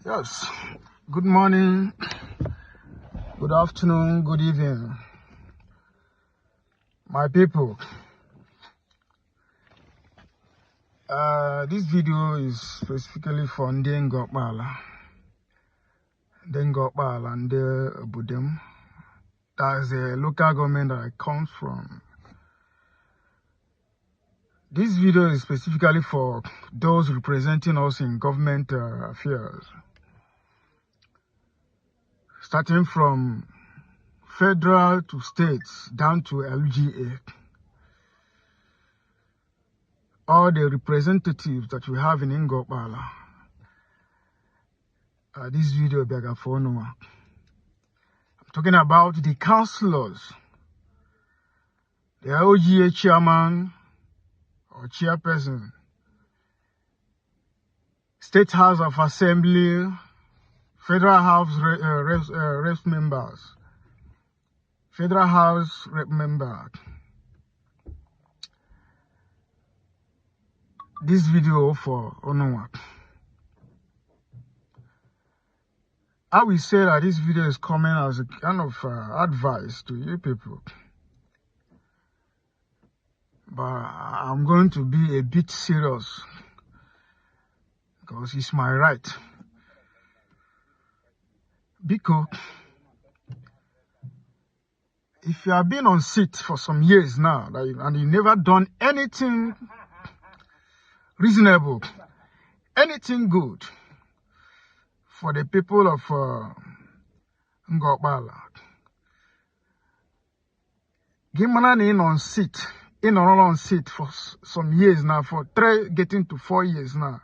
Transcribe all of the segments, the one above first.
Yes, good morning, good afternoon, good evening, my people. This video is specifically for Ngor-Okpala and Budem. That's the local government that I come from. This video is specifically for those representing us in government affairs, starting from federal to states down to LGA. All the representatives that we have in Ngor-Okpala. This video for no one. I'm talking about the councillors, the LGA chairman or chairperson, State House of Assembly, Federal House rep members, Federal House rep member. This video for Onowa. I will say that this video is coming as a kind of advice to you people. But I'm going to be a bit serious because it's my right. Because if you have been on seat for some years now and you never done anything reasonable, anything good for the people of Ngor-Okpala, in on seat for some years now, for 3 getting to 4 years now.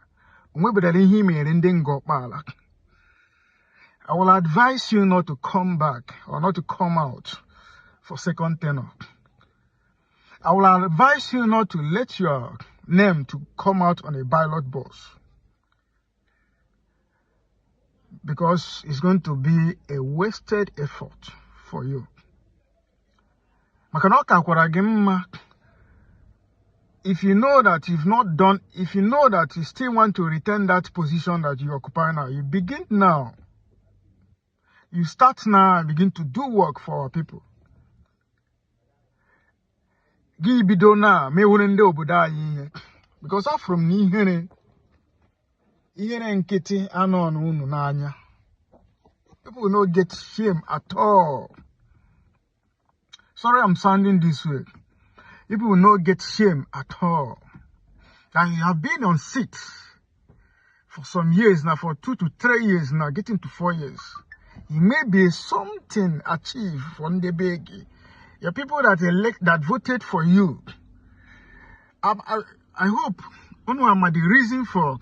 I will advise you not to come back or not to come out for second tenure. I will advise you not to let your name to come out on a ballot box, because it's going to be a wasted effort for you. If you know that you've not done, if you know that you still want to retain that position that you occupy now, you begin now. You start now and begin to do work for our people. Because I'm from Nihere. People will not get shame at all. Sorry I'm sounding this way. People will not get shame at all. And you have been on seat for some years now, for 2 to 3 years now, getting to 4 years. It may be something achieved from the big. Your people that voted for you. I hope the reason for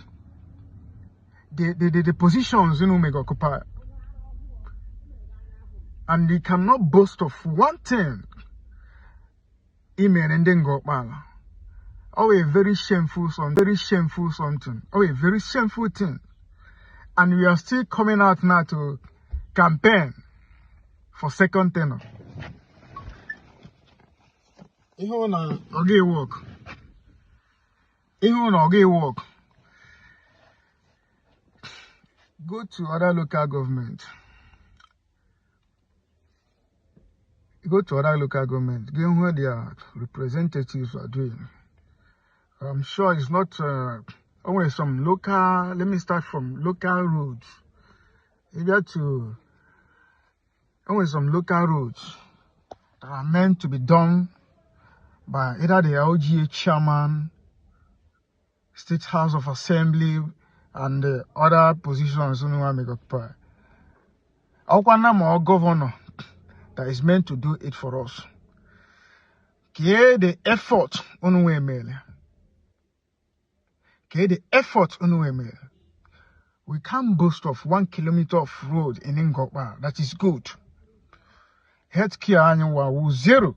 the positions you may occupy. And they cannot boast of one thing. Amen. And then Ngor-Okpala. Oh, a very shameful something. Oh, a very shameful thing. And we are still coming out now to campaign for second tenure. Even on okay work. Go to other local government. Go to other local government. Get where their representatives are doing. I'm sure it's not always some local. Let me start from local roads. You got to always some local roads that are meant to be done by either the LGA chairman, State House of Assembly, and the other positions on occupy. Our governor that is meant to do it for us. The effort on we can't boast of 1 kilometer of road in Ngor-Okpala. That is good. Healthcare annual 0.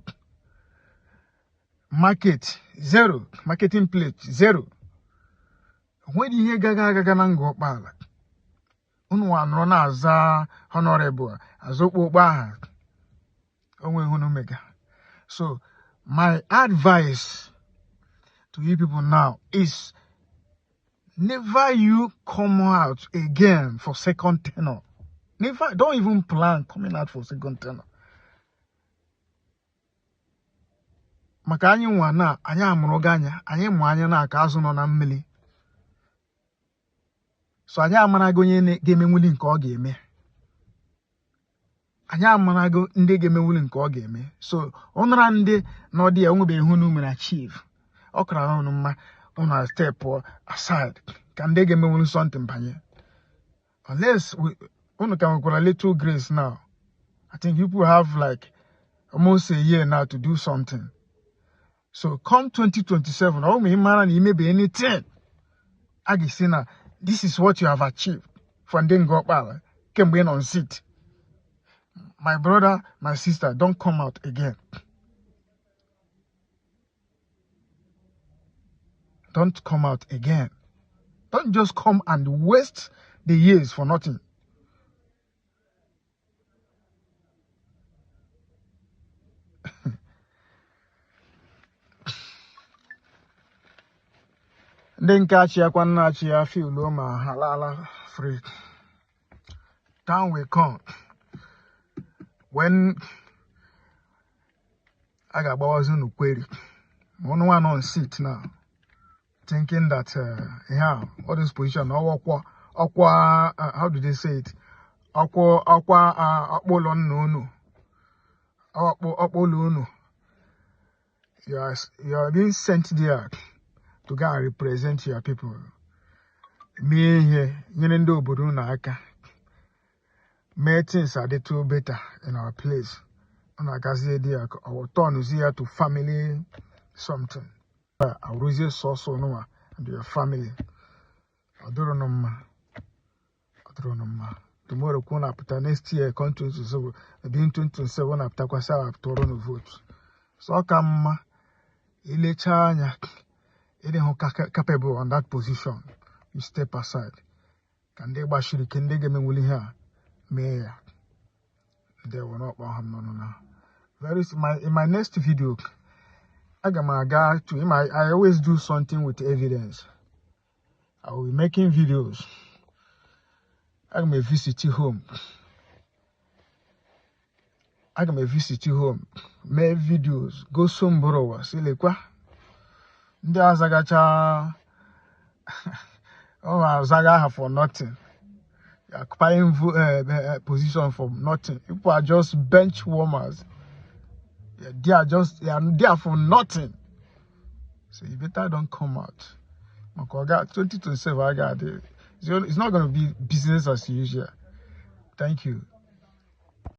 Market 0. Marketing place 0. When you hear Ngor-Okpala, unwan run as honorable as Obaha. So my advice to you people now is never you come out again for second tenor. Never, don't even plan coming out for second tenor. Maka anyị nwa na anyị amụrụ ganya, anyị mụ anya na aka azụ nọ na mmiri. So anyị amarago onye ga-emenwuli nke ọ ga-eme. Anyị amarago ndị ga-emenwuli nke ọ ga-eme. So onara ndị na ọdị ya onwebe ihu na umere achieve. Ọ kara ọnụ mma on step aside. Can they get me something banye? Unless we can a little grace now. I think people have like almost a year now to do something. So come 2027, oh me man, it may be anything. Agisina, this is what you have achieved. From then Ngor-Okpala, can be on seat. My brother, my sister, don't come out again. Don't come out again. Don't just come and waste the years for nothing. Then catch ya feel low ma halala free. Down we come. When I got was in the query. One on seat now. Thinking that yeah, all this position how do they say it? You are being sent there to go and represent your people. Me here, you bodu na aka. May things are little better in our place. And I can say there our turn is here to family something. I will raise so no and your family. I don't know. Tomorrow, after next year, country to being 2027 after Kwasa after no votes. So come Ilechanya, capable on that position. You step aside. Can they bashiri? Can they get me willing here? Mayor. They will not want him no. Very in my next video. I got my guy to him. I always do something with evidence. I will be making videos. I may visit you home. I may visit you home. Make videos. Go some borrower. See like what? There Zagacha. Oh, Zaga for nothing. Occupying position for nothing. People are just bench warmers. They are there for nothing. So you better don't come out. 2027, I got it. It's not going to be business as usual. Thank you.